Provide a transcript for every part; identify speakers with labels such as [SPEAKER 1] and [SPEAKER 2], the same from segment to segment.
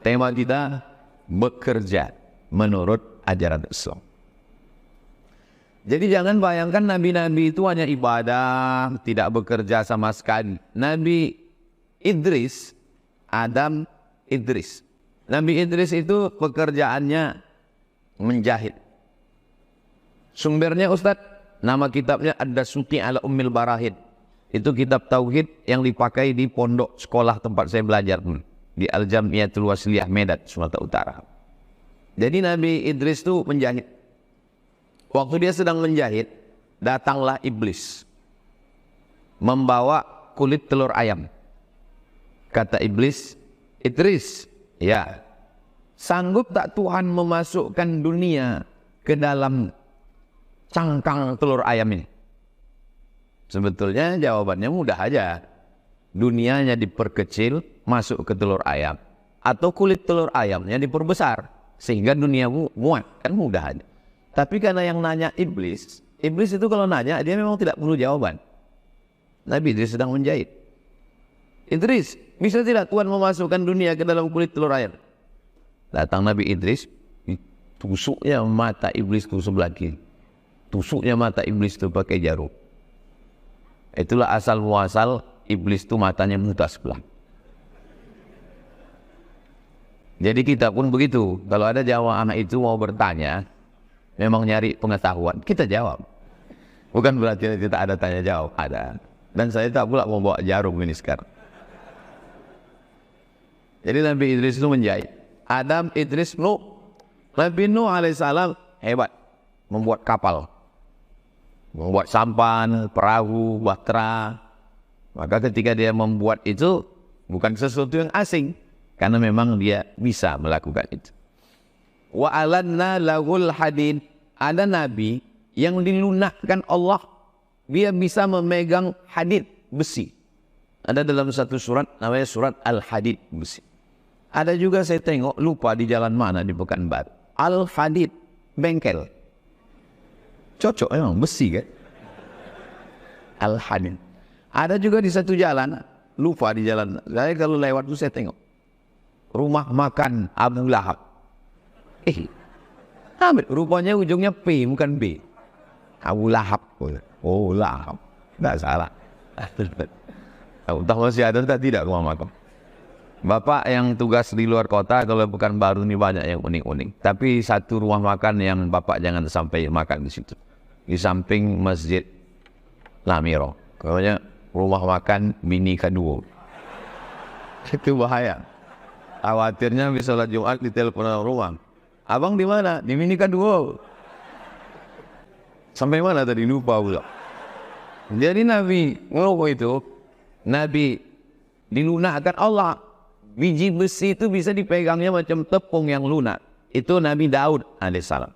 [SPEAKER 1] Tema kita bekerja menurut ajaran Islam. Jadi jangan bayangkan nabi-nabi itu hanya ibadah, tidak bekerja sama sekali. Nabi Idris, Adam Idris. Nabi Idris itu pekerjaannya menjahit. Sumbernya Ustadz, nama kitabnya Ad-Dasuki ala Ummil Barahid. Itu kitab tauhid yang dipakai di pondok sekolah tempat saya belajar di Al-Jamiatul Wasliyah Medan, Sumatera Utara. Jadi Nabi Idris itu menjahit. Waktu dia sedang menjahit, datanglah iblis membawa kulit telur ayam. Kata iblis, Idris, ya, sanggup tak Tuhan memasukkan dunia ke dalam cangkang telur ayam ini? Sebetulnya jawabannya mudah aja. Dunianya diperkecil, masuk ke telur ayam. Atau kulit telur ayamnya diperbesar, sehingga dunia muat. Kan mudah aja. Tapi karena yang nanya iblis, iblis itu kalau nanya, dia memang tidak perlu jawaban. Nabi Idris sedang menjahit. Idris, bisa tidak Tuhan memasukkan dunia ke dalam kulit telur ayam? Datang Nabi Idris, tusuknya mata iblis itu sebelah kiri. Tusuknya mata iblis itu pakai jarum. Itulah asal muasal iblis itu matanya buta sebelah. Jadi kita pun begitu. Kalau ada jamaah anak itu mau bertanya, memang nyari pengetahuan, kita jawab. Bukan berarti kita ada tanya jawab, ada. Dan saya tak pula mau bawa jarum ini sekarang. Jadi Nabi Idris itu menjahit. Adam, Idris, Nuh. Nabi Nuh alaihissalam hebat, membuat kapal, membuat sampan, perahu, bahtera. Maka ketika dia membuat itu bukan sesuatu yang asing, karena memang dia bisa melakukan itu. Wa alanna lahul hadid. Ada nabi yang dilunakkan Allah, dia bisa memegang hadid, besi. Ada dalam satu surat namanya surat Al-Hadid, besi. Ada juga saya tengok, lupa di jalan mana di Pekanbaru, Al-Hadid, bengkel. Cocok memang, besi kan? Al-Hadid. Ada juga di satu jalan, lupa di jalan. Saya kalau lewat itu saya tengok. Rumah makan Abu Lahab. Rupanya ujungnya P, bukan B. Abu Lahab. Oh, Lahab. Tidak salah. Entah masih ada atau tidak rumah makan. Bapak yang tugas di luar kota, kalau bukan baru ini banyak yang unik-unik. Tapi satu rumah makan yang Bapak jangan sampai makan di situ. Di samping Masjid Lamiro. Namanya rumah makan Mini Kaduo. Itu bahaya. Khawatirnya bisa sholat Jumat ditelepon orang rumah. Abang di mana? Di Mini Kaduo. Sampai mana tadi lupa pula. Jadi Nabi Nuh itu, Nabi dilunakkan Allah. Biji besi itu bisa dipegangnya macam tepung yang lunak. Itu Nabi Daud alaihissalam.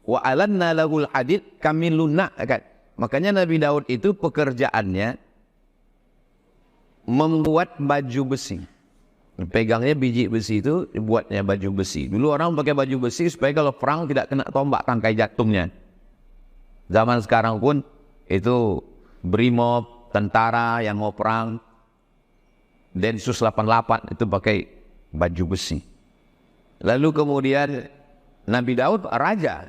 [SPEAKER 1] Wa alanna lahul hadid, kami lunakkan. Makanya Nabi Daud itu pekerjaannya membuat baju besi. Pegangnya biji besi itu dibuatnya baju besi. Dulu orang pakai baju besi supaya kalau perang tidak kena tombak tangkai jantungnya. Zaman sekarang pun itu Brimob, tentara yang mau perang, Densus 88 itu pakai baju besi. Lalu kemudian Nabi Daud raja.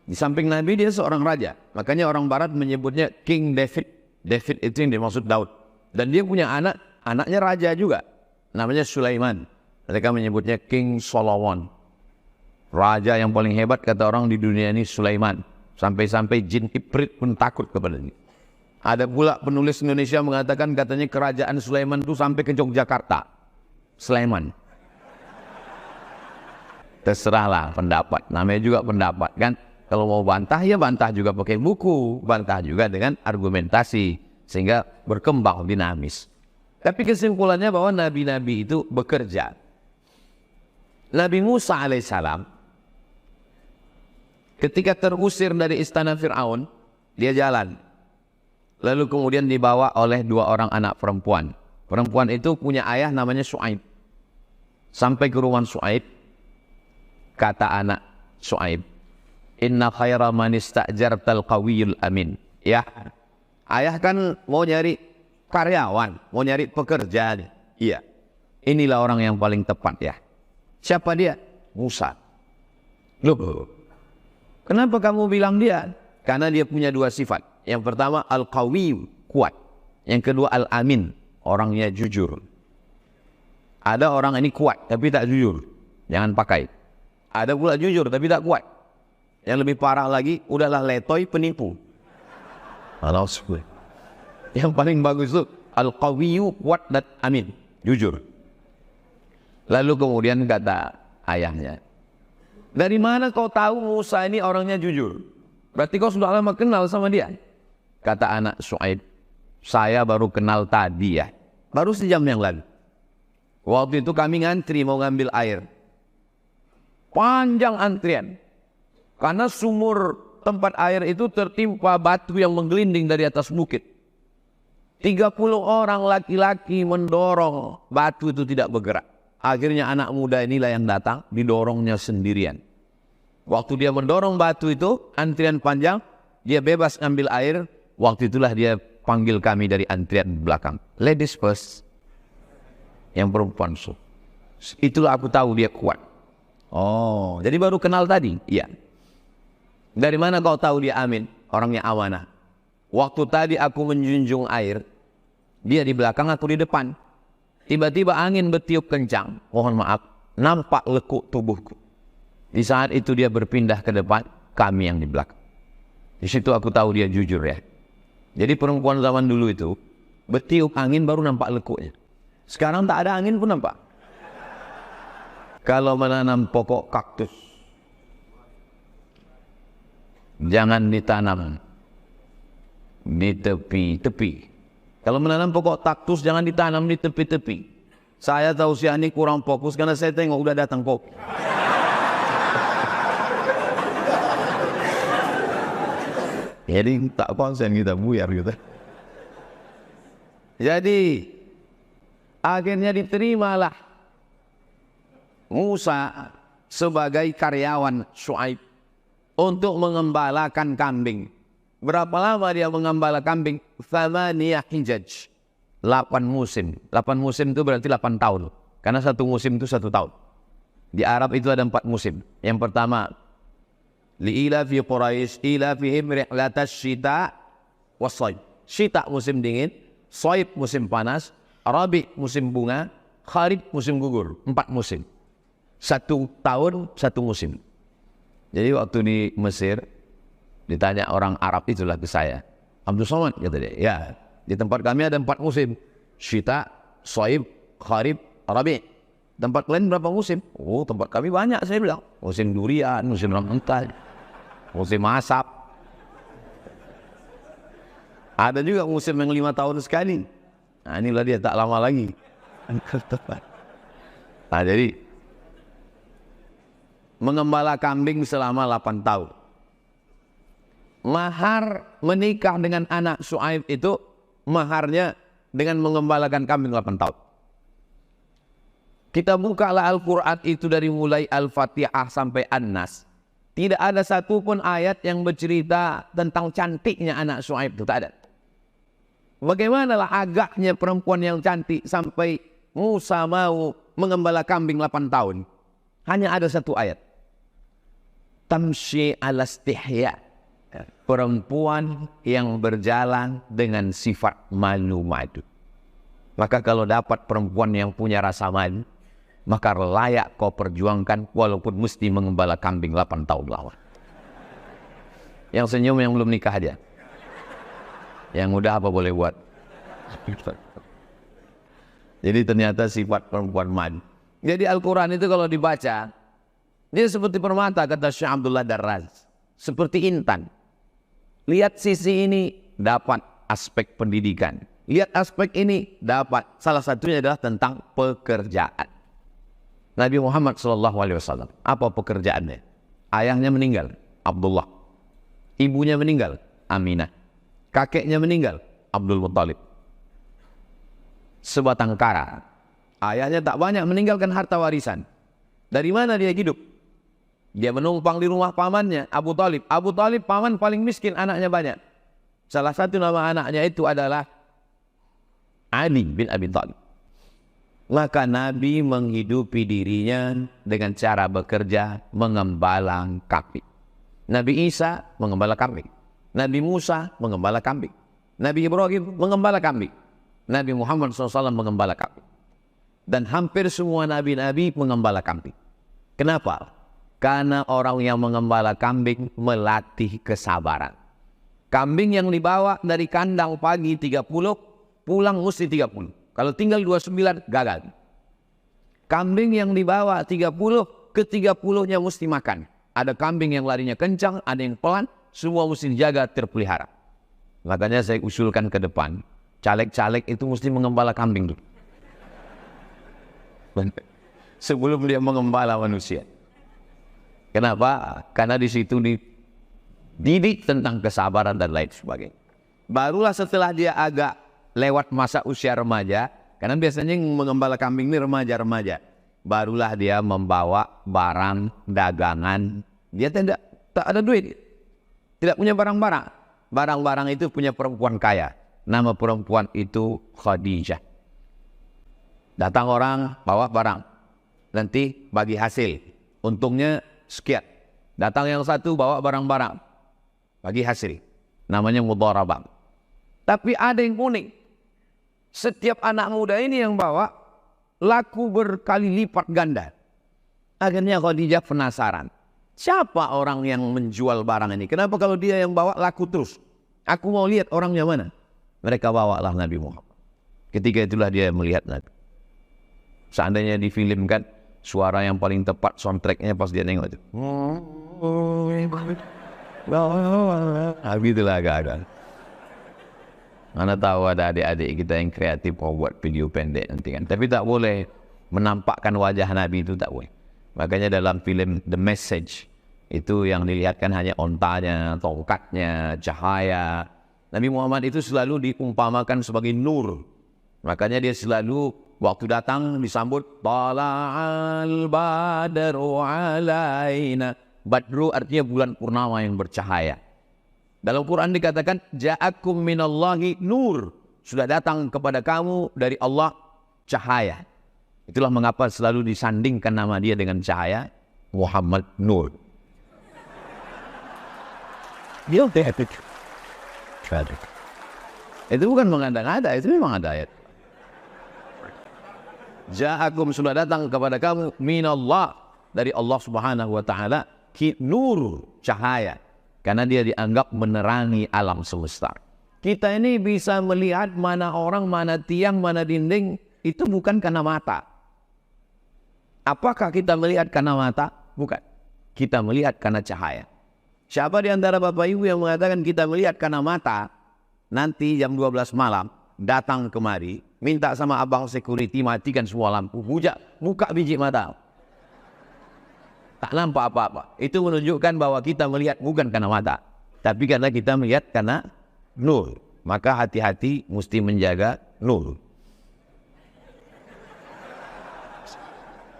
[SPEAKER 1] Di samping Nabi dia seorang raja. Makanya orang barat menyebutnya King David. David itu yang dimaksud Daud. Dan dia punya anak, anaknya raja juga. Namanya Sulaiman. Mereka menyebutnya King Solomon. Raja yang paling hebat kata orang di dunia ini Sulaiman. Sampai-sampai jin Ifrit pun takut kepada dia. Ada pula penulis Indonesia mengatakan katanya kerajaan Sulaiman itu sampai ke Yogyakarta. Sulaiman. Terserahlah pendapat. Namanya juga pendapat kan. Kalau mau bantah ya bantah juga pakai buku. Bantah juga dengan argumentasi. Sehingga berkembang dinamis. Tapi kesimpulannya bahwa nabi-nabi itu bekerja. Nabi Musa alaihissalam ketika terusir dari istana Fir'aun, dia jalan. Lalu kemudian dibawa oleh dua orang anak perempuan. Perempuan itu punya ayah namanya Syuaib. Sampai ke rumah Syuaib, kata anak Syuaib, inna khaira man ista'jartal qawiyul amin. Ya, ayah kan mau nyari karyawan, mau nyari pekerjaan. Iya, inilah orang yang paling tepat ya. Siapa dia? Musa. Loh, kenapa kamu bilang dia? Karena dia punya dua sifat. Yang pertama al-qawi, kuat. Yang kedua al-amin, orangnya jujur. Ada orang ini kuat tapi tak jujur, jangan pakai. Ada pula jujur tapi tak kuat. Yang lebih parah lagi, udahlah letoy, penipu. Yang paling bagus itu al-qawiyu, kuat dan amin, jujur. Lalu kemudian kata ayahnya, dari mana kau tahu Musa ini orangnya jujur? Berarti kau sudah lama kenal sama dia. Kata anak Syuaib, saya baru kenal tadi ya, baru sejam yang lalu. Waktu itu kami ngantri mau ngambil air. Panjang antrian. Karena sumur tempat air itu tertimpa batu yang menggelinding dari atas bukit. 30 orang laki-laki mendorong batu itu tidak bergerak. Akhirnya anak muda inilah yang datang, didorongnya sendirian. Waktu dia mendorong batu itu, antrian panjang, dia bebas ngambil air. Waktu itulah dia panggil kami dari antrian belakang. Ladies first. Yang perempuan so. Itulah aku tahu dia kuat. Oh, jadi baru kenal tadi? Iya. Dari mana kau tahu dia amin? Orangnya amanah. Waktu tadi aku menjunjung air, dia di belakang, aku di depan. Tiba-tiba angin bertiup kencang. Mohon maaf, nampak lekuk tubuhku. Di saat itu dia berpindah ke depan, kami yang di belakang. Di situ aku tahu dia jujur ya. Jadi perempuan zaman dulu itu bertiup angin baru nampak lekuknya. Sekarang tak ada angin pun nampak. Kalau menanam pokok kaktus, jangan ditanam di tepi-tepi. Kalau menanam pokok kaktus jangan ditanam di tepi-tepi. Saya tahu si Ani kurang fokus karena saya tengok udah datang kopi. Jadi tak konsen kita, buyar gitu. Jadi akhirnya diterimalah Musa sebagai karyawan Syuaib untuk mengembalakan kambing. Berapa lama dia mengembala kambing? 8 hijaj. 8 musim. 8 musim itu berarti 8 tahun. Karena satu musim itu 1 tahun. Di Arab itu ada 4 musim. Yang pertama, li'ila fi Quraisy ila fihim rihlatas syita was-shaib. Syita musim dingin, shaib musim panas, Rabi musim bunga, Kharif musim gugur. 4 musim. 1 tahun 1 musim. Jadi waktu di Mesir ditanya orang Arab itulah ke saya, Abdul Somad kata dia, ya di tempat kami ada 4 musim, Syita, Shaib, Kharif, Rabi. Tempat lain berapa musim? Oh, tempat kami banyak, saya bilang. Musim durian, musim rambutan, musim asap. Ada juga musim yang 5 tahun sekali. Nah inilah dia, tak lama lagi. Nah jadi mengembala kambing selama 8 tahun. Mahar menikah dengan anak Syuaib itu, maharnya dengan mengembalakan kambing 8 tahun. Kita bukalah Al-Quran itu dari mulai Al-Fatihah sampai An-Nas. Tidak ada satupun ayat yang bercerita tentang cantiknya anak Syuaib itu, tak ada. Bagaimanalah agaknya perempuan yang cantik sampai Musa mau mengembala kambing 8 tahun. Hanya ada 1 ayat. Tamshi ala istihya. Perempuan yang berjalan dengan sifat malu-malu. Maka kalau dapat perempuan yang punya rasa malu, maka layak kau perjuangkan walaupun mesti mengembala kambing 8 tahun lawan. Yang senyum yang belum nikah aja. Yang udah apa boleh buat. Jadi ternyata sifat perempuan malu. Jadi Al-Quran itu kalau dibaca, dia seperti permata, kata Syekh Abdullah Darraz. Seperti intan. Lihat sisi ini, dapat aspek pendidikan. Lihat aspek ini, dapat. Salah satunya adalah tentang pekerjaan. Nabi Muhammad SAW, apa pekerjaannya? Ayahnya meninggal, Abdullah. Ibunya meninggal, Aminah. Kakeknya meninggal, Abdul Muttalib. Sebatang kara. Ayahnya tak banyak meninggalkan harta warisan. Dari mana dia hidup? Dia menumpang di rumah pamannya, Abu Talib. Abu Talib paman paling miskin, anaknya banyak. Salah satu nama anaknya itu adalah Ali bin Abi Thalib. Maka Nabi menghidupi dirinya dengan cara bekerja mengembala kambing. Nabi Isa mengembala kambing. Nabi Musa mengembala kambing. Nabi Ibrahim mengembala kambing. Nabi Muhammad SAW mengembala kambing. Dan hampir semua nabi-nabi mengembala kambing. Kenapa? Karena orang yang mengembala kambing melatih kesabaran. Kambing yang dibawa dari kandang pagi 30, pulang mesti 30. Kalau tinggal 29, gagal. Kambing yang dibawa 30, ke 30-nya mesti makan. Ada kambing yang larinya kencang, ada yang pelan, semua mesti dijaga, terpelihara. Makanya saya usulkan ke depan, caleg-caleg itu mesti mengembala kambing dulu. Sebelum dia mengembala manusia. Kenapa? Karena di situ dididik tentang kesabaran dan lain sebagainya. Barulah setelah dia agak lewat masa usia remaja, karena biasanya yang mengembala kambing ini remaja-remaja, barulah dia membawa barang dagangan. Dia tak ada duit, tidak punya barang-barang. Barang-barang itu punya perempuan kaya. Nama perempuan itu Khadijah. Datang orang bawa barang, nanti bagi hasil, untungnya sekian. Datang yang satu bawa barang-barang, bagi hasil, namanya mudharabah. Tapi ada yang unik. Setiap anak muda ini yang bawa laku berkali lipat ganda. Akhirnya Khadijah penasaran, siapa orang yang menjual barang ini? Kenapa kalau dia yang bawa laku terus? Aku mau lihat orangnya mana. Mereka bawalah Nabi Muhammad. Ketika itulah dia melihat Nabi. Seandainya difilmkan, suara yang paling tepat soundtracknya pas dia nengok itu. Begitulah agak-agak. Mana tahu ada adik-adik kita yang kreatif mau buat video pendek nanti kan. Tapi tak boleh menampakkan wajah Nabi, itu tak boleh. Makanya dalam film The Message itu yang dilihatkan hanya ontanya, tongkatnya, cahaya. Nabi Muhammad itu selalu diumpamakan sebagai nur. Makanya dia selalu waktu datang disambut Tala'al badru alaina. Badru artinya bulan purnama yang bercahaya. Dalam Quran dikatakan ja'akum minallahi nur, sudah datang kepada kamu dari Allah cahaya. Itulah mengapa selalu disandingkan nama dia dengan cahaya, Muhammad Nur. Itu bukan mengada-ngada, itu memang ada ayat. Ja'akum, sudah datang kepada kamu minallah, dari Allah Subhanahu wa taala, nur, cahaya. Karena dia dianggap menerangi alam semesta. Kita ini bisa melihat mana orang, mana tiang, mana dinding, itu bukan karena mata. Apakah kita melihat karena mata? Bukan. Kita melihat karena cahaya. Siapa di antara Bapak Ibu yang mengatakan kita melihat karena mata, nanti jam 12 malam datang kemari, minta sama abang security matikan semua lampu, buka biji mata. Tak nampak apa-apa. Itu menunjukkan bahwa kita melihat bukan karena mata, tapi karena kita melihat karena nur. Maka hati-hati mesti menjaga nur.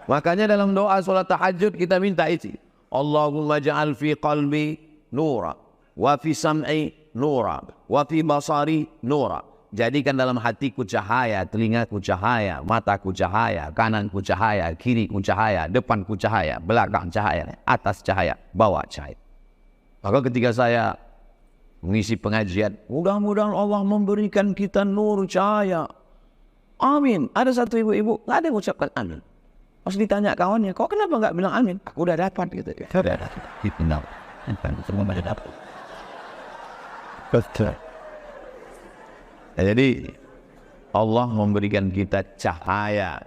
[SPEAKER 1] Makanya dalam doa sholat tahajud kita minta isi. Allahumma ja'al fi qalbi nura, wa fi sam'i nura, wa fi basari nura. Jadikan dalam hatiku cahaya, telingaku cahaya, mataku cahaya, kananku cahaya, kiriku cahaya, depanku cahaya, belakang cahaya, atas cahaya, bawah cahaya. Maka ketika saya mengisi pengajian, mudah-mudahan Allah memberikan kita nur cahaya. Amin. Ada satu ibu-ibu, nggak ada yang ucapkan amin. Pas ditanya kawannya, kok kenapa nggak bilang amin? Aku udah dapat gitu. Sudah dapat. Semua sudah dapat. Betul. Jadi Allah memberikan kita cahaya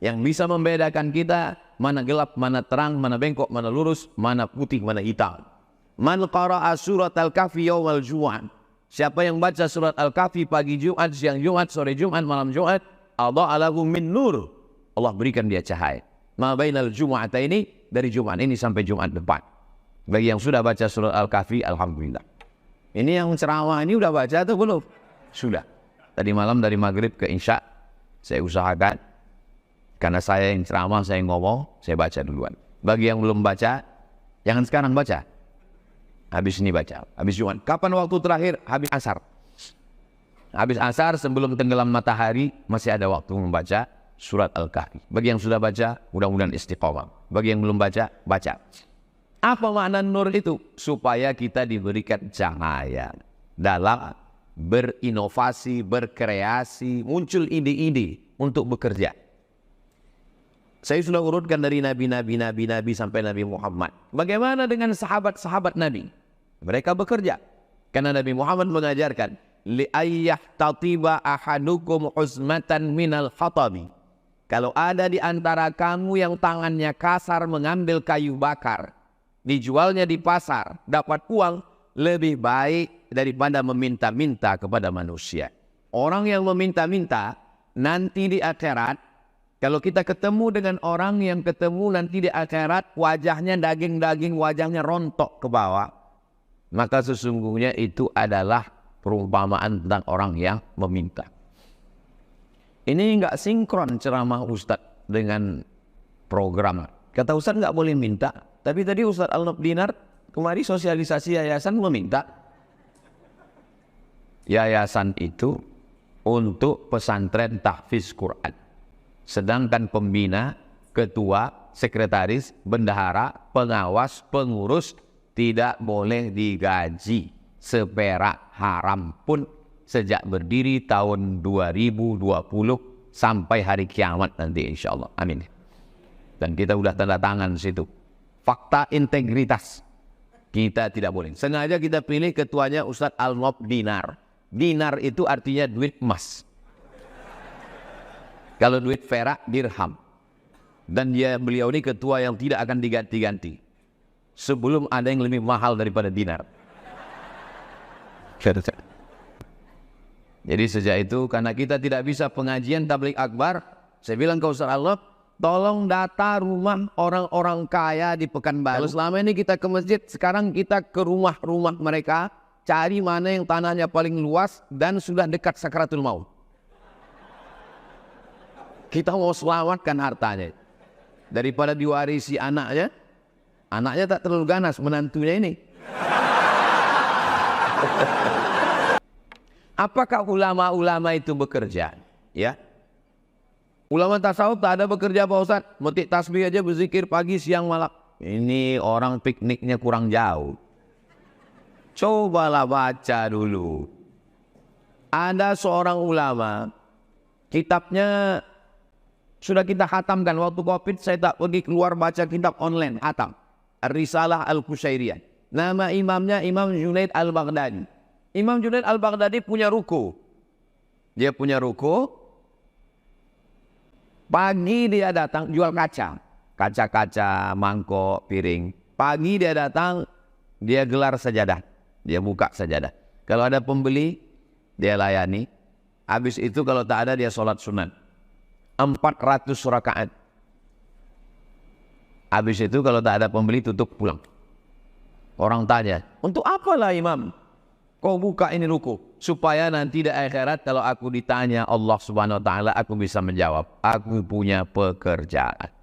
[SPEAKER 1] yang bisa membedakan kita mana gelap, mana terang, mana bengkok, mana lurus, mana putih, mana hitam. Man qara'a surat Al-Kahfi yawmal Jum'ah. Siapa yang baca surat Al-Kahfi pagi Jumat, siang Jumat, sore Jumat, malam Jumat, adha'a lahu min nur. Allah berikan dia cahaya. Ma bainal Jum'ataini, dari Jumat ini sampai Jumat depan. Bagi yang sudah baca surat Al-Kahfi, alhamdulillah. Ini yang ceramah ini udah baca atau belum? Sudah. Tadi malam dari maghrib ke isya saya usahakan, karena saya yang ceramah, saya yang ngomong, saya baca duluan. Bagi yang belum baca, jangan sekarang baca. Habis ini baca, habis Jumat. Kapan waktu terakhir? Habis asar. Habis asar sebelum tenggelam matahari masih ada waktu membaca. surat Al-Kahfi. Bagi yang sudah baca, mudah-mudahan istiqomah. Bagi yang belum baca, baca. Apa makna nur itu? Supaya kita diberikan cahaya dalam berinovasi, berkreasi, muncul ide-ide untuk bekerja. Saya sudah urutkan dari nabi sampai Nabi Muhammad. Bagaimana dengan sahabat-sahabat Nabi? Mereka bekerja. Karena Nabi Muhammad mengajarkan, li'ayyah-tatiba ahadukum uzmatan minal khatabi. Kalau ada di antara kamu yang tangannya kasar mengambil kayu bakar, dijualnya di pasar, dapat uang, lebih baik daripada meminta-minta kepada manusia. Orang yang meminta-minta, nanti di akhirat, kalau kita ketemu dengan orang yang ketemu nanti di akhirat, wajahnya daging-daging, wajahnya rontok ke bawah, maka sesungguhnya itu adalah perumpamaan tentang orang yang meminta. Ini enggak sinkron ceramah Ustadz dengan program. Kata Ustadz enggak boleh minta, tapi tadi Ustadz Al-Nob Dinar kemari sosialisasi yayasan meminta. Yayasan itu untuk pesantren tahfiz Quran. Sedangkan pembina, ketua, sekretaris, bendahara, pengawas, pengurus tidak boleh digaji seperak haram pun sejak berdiri tahun 2020 sampai hari kiamat nanti insya Allah. Amin. Dan kita sudah tanda tangan situ. Fakta integritas. Kita tidak boleh. Sengaja kita pilih ketuanya Ustadz Al-Nob Dinar. Dinar itu artinya duit emas. Kalau duit perak, dirham. Dan beliau ini ketua yang tidak akan diganti-ganti sebelum ada yang lebih mahal daripada dinar. Jadi sejak itu, karena kita tidak bisa pengajian tabligh akbar, saya bilang ke Ustaz Allah, tolong data rumah orang-orang kaya di Pekanbaru. Kalau selama ini kita ke masjid, sekarang kita ke rumah-rumah mereka, cari mana yang tanahnya paling luas dan sudah dekat sakaratul maut. Kita mau selamatkan hartanya. Daripada diwarisi anaknya, anaknya tak terlalu ganas, menantunya ini. Apakah ulama-ulama itu bekerja? Ya, ulama tasawuf tak ada bekerja Pak Ustaz. Metik tasbih aja berzikir pagi, siang, malam. Ini orang pikniknya kurang jauh. Cobalah baca dulu. Ada seorang ulama, kitabnya sudah kita khatamkan. Waktu Covid saya tak pergi keluar baca kitab online, khatam. Risalah Al-Qushairiyah. Nama imamnya Imam Junaid Al-Baghdadi. Imam Junaid Al-Baghdadi punya ruko. Dia punya ruko. Pagi dia datang jual kaca. Kaca-kaca, mangkok, piring. Pagi dia datang, dia gelar sajadah. Dia buka sajadah. Kalau ada pembeli, dia layani. Habis itu kalau tak ada, dia sholat sunat. 400 rakaat. Habis itu kalau tak ada pembeli, tutup, pulang. Orang tanya, untuk apalah imam kau buka ini ruko? Supaya nanti di akhirat kalau aku ditanya Allah Subhanahu wa ta'ala, aku bisa menjawab, aku punya pekerjaan.